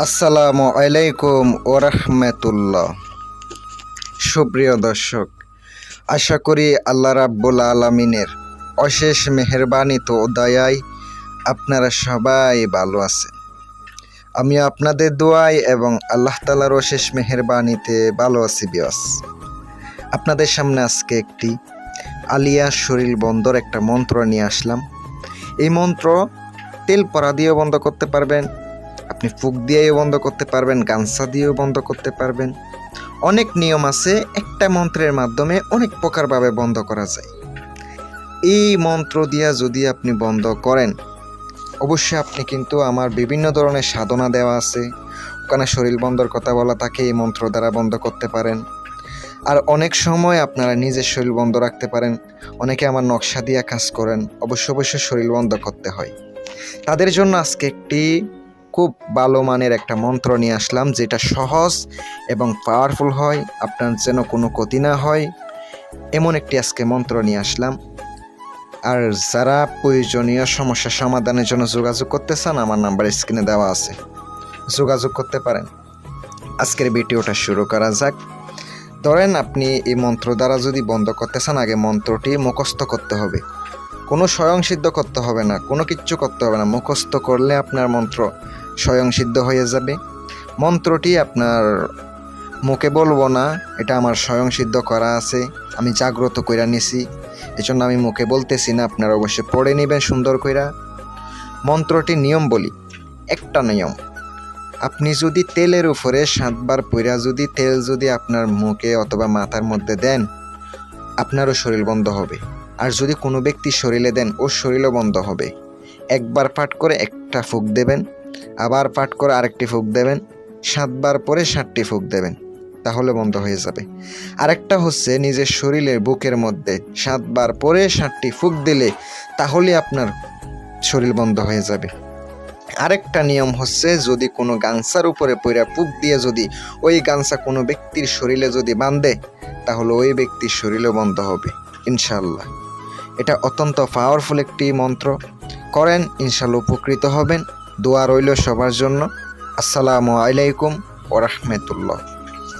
আসসালামু আলাইকুম ওরহমতুল্লাহ। সুপ্রিয় দর্শক, আশা করি আল্লাহ রাব্বুল আলামিনের অশেষ মেহেরবানিতে ও দয়ায় আপনারা সবাই ভালো আছেন। আমি আপনাদের দোয়ায় এবং আল্লাহ তাআলার অশেষ মেহেরবানিতে ভালো আছি বিয়াস। আপনাদের সামনে আজকে একটি আলিয়া শরীর বন্ধর একটা মন্ত্র নিয়ে আসলাম। এই মন্ত্র তেল পরা দিয়েও বন্ধ করতে পারবেন, আপনি ফুক দিয়েও বন্ধ করতে পারবেন, গামছা দিয়েও বন্ধ করতে পারবেন। অনেক নিয়ম আছে, একটা মন্ত্রের মাধ্যমে অনেক প্রকারভাবে বন্ধ করা যায়। এই মন্ত্র দিয়া যদি আপনি বন্ধ করেন, অবশ্যই আপনি কিন্তু আমার বিভিন্ন ধরনের সাধনা দেওয়া আছে, ওখানে শরীর বন্ধর কথা বলা থাকে, এই মন্ত্র দ্বারা বন্ধ করতে পারেন। আর অনেক সময় আপনারা নিজের শরীর বন্ধ রাখতে পারেন। অনেকে আমার নকশা দিয়া কাজ করেন, অবশ্যই শরীর বন্ধ করতে হয়। তাদের জন্য আজকে একটি খুব ভালো মানের একটা মন্ত্র নিয়ে আসলাম, যেটা সহজ এবং পাওয়ারফুল হয়, আপনার যেন কোনো ক্ষতি না হয় এমন একটি আজকে মন্ত্র নিয়ে আসলাম। আর যারা প্রয়োজনীয় সমস্যা সমাধানের জন্য যোগাযোগ করতে চান, আমার নাম্বার স্ক্রিনে দেওয়া আছে, যোগাযোগ করতে পারেন। আজকের ভিডিওটা শুরু করা যাক। ধরেন আপনি এই মন্ত্র দ্বারা যদি বন্ধ করতে চান, আগে মন্ত্রটি মুখস্থ করতে হবে। কোনো স্বয়ংসিদ্ধ করতে হবে না, কোনো কিচ্ছু করতে হবে না। মুখস্থ করলে আপনার মন্ত্র স্বয়ংসিদ্ধ হয়ে যাবে। মন্ত্রটি আপনার মুখে বলবো না, এটা আমার স্বয়ংসিদ্ধ করা আছে, আমি জাগ্রত কইরা নিছি, এজন্য আমি মুখে বলতেছি না। আপনারা অবশ্যই পড়ে নেবেন সুন্দর কইরা। মন্ত্রটি নিয়ম বলি, একটা নিয়ম, আপনি যদি তেলের উপরে 7 বার পইরা যদি তেল যদি আপনার মুখে অথবা মাথার মধ্যে দেন, আপনারও শরীর বন্ধ হবে। আর যদি কোনো ব্যক্তির শরীরে দেন, ওর শরীরও বন্ধ হবে। একবার পাঠ করে একটা ফুক দেবেন, আবার পাঠ করে আরেকটি ফুক দেবেন, 7 বার পরে 7টি ফুক দেবেন, তাহলে বন্ধ হয়ে যাবে। আরেকটা হচ্ছে নিজের শরীরের বুকের মধ্যে 7 বার পরে 7টি ফুক দিলে তাহলে আপনার শরীর বন্ধ হয়ে যাবে। আরেকটা নিয়ম হচ্ছে, যদি কোনো গামছার উপরে পইরা ফুক দিয়ে যদি ওই গামছা কোনো ব্যক্তির শরীরে যদি বাঁধে, তাহলে ওই ব্যক্তির শরীরও বন্ধ হবে ইনশাআল্লাহ। এটা অত্যন্ত পাওয়ারফুল একটি মন্ত্র, করেন ইনশাআল্লাহ উপকৃত হবেন। দোয়া রইল সবার জন্য। আসসালামু আলাইকুম ওয়া রাহমাতুল্লাহ।